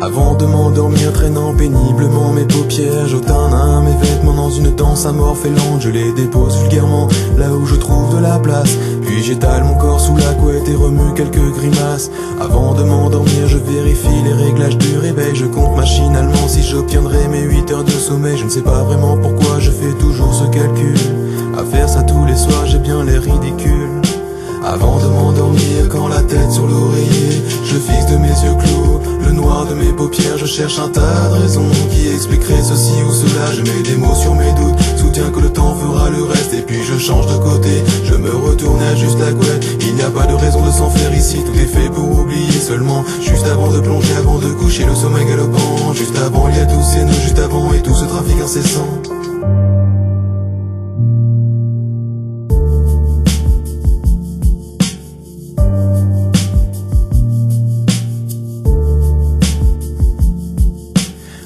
Avant de m'endormir, traînant péniblement mes paupières, j'ôte un mes vêtements dans une danse amorphe et lente. Je les dépose vulgairement là où je trouve de la place, puis j'étale mon corps sous la couette et remue quelques grimaces. Avant de m'endormir, je vérifie les réglages du réveil. Je compte machinalement si j'obtiendrai mes 8 heures de sommeil. Je ne sais pas vraiment pourquoi je fais toujours ce calcul. À faire ça tous les soirs, j'ai bien l'air ridicule. Avant de m'endormir, quand la tête sur l'oreiller, je fixe de mes yeux clos le noir de mes paupières. Je cherche un tas de raisons qui expliqueraient ceci ou cela. Je mets des mots sur mes doutes, soutiens que le temps fera le reste. Et puis je change de côté, je me retourne à juste la couette. Il n'y a pas de raison de s'en faire ici, tout est fait pour oublier seulement. Juste avant de plonger, avant de coucher, le sommeil galopant. Juste avant, il y a tous ces nœuds, juste avant, et tout ce trafic incessant.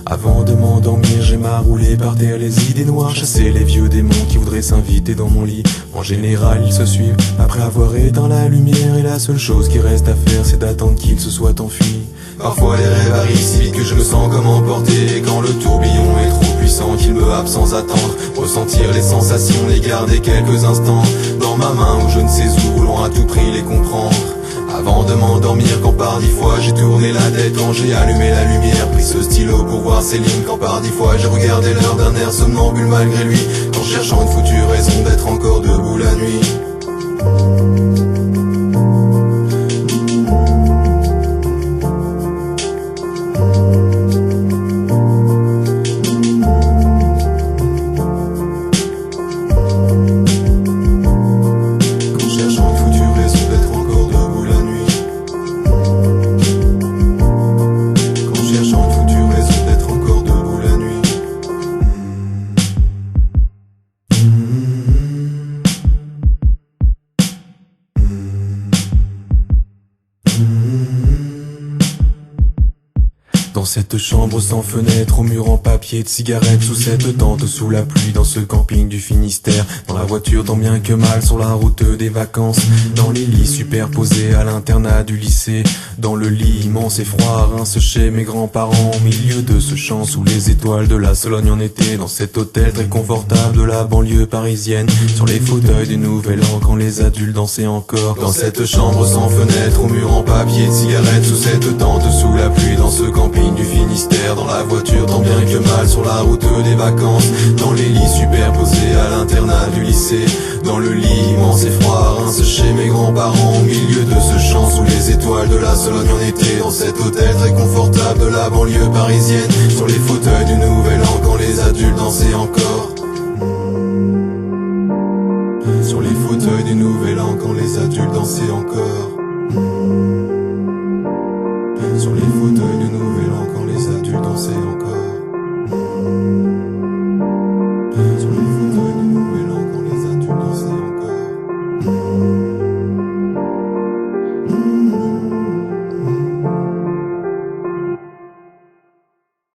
Avant de m'endormir, j'ai roulé par terre les idées noires, chasser les vieux démons qui voudraient s'inviter dans mon lit. En général, ils se suivent après avoir éteint la lumière, et la seule chose qui reste à faire, c'est d'attendre qu'ils se soient enfuis. Parfois les rêves arrivent si vite que je me sens comme emporté, et quand le tourbillon est trop puissant qu'il me happe sans attendre, ressentir les sensations, les garder quelques instants dans ma main ou je ne sais où, voulant à tout prix les comprendre. Avant de m'endormir, quand par 10 fois j'ai tourné la tête, quand j'ai allumé la lumière, pris ce stylo pour voir ces lignes, quand par 10 fois j'ai regardé l'heure d'un air somnambule malgré lui, en cherchant une foutue raison d'être encore debout la nuit. Dans cette chambre sans fenêtre, au mur en papier de cigarette, sous cette tente, sous la pluie, dans ce camping du Finistère, dans la voiture tant bien que mal, sur la route des vacances, dans les lits superposés à l'internat du lycée, dans le lit immense et froid, rince chez mes grands-parents, au milieu de ce champ, sous les étoiles de la Sologne en été, dans cet hôtel très confortable de la banlieue parisienne, sur les fauteuils du Nouvel An quand les adultes dansaient encore, dans cette chambre sans fenêtre, au mur en papier de cigarette, sous cette tente, sous la pluie, dans ce camping du Finistère, dans la voiture tant bien que mal, sur la route des vacances, dans les lits superposés à l'internat du lycée, dans le lit immense et froid, rince chez mes grands-parents, au milieu de ce champ, sous les étoiles de la Sologne en été, dans cet hôtel très confortable de la banlieue parisienne, sur les fauteuils du Nouvel An quand les adultes dansaient encore, sur les fauteuils du Nouvel An quand les adultes dansaient encore.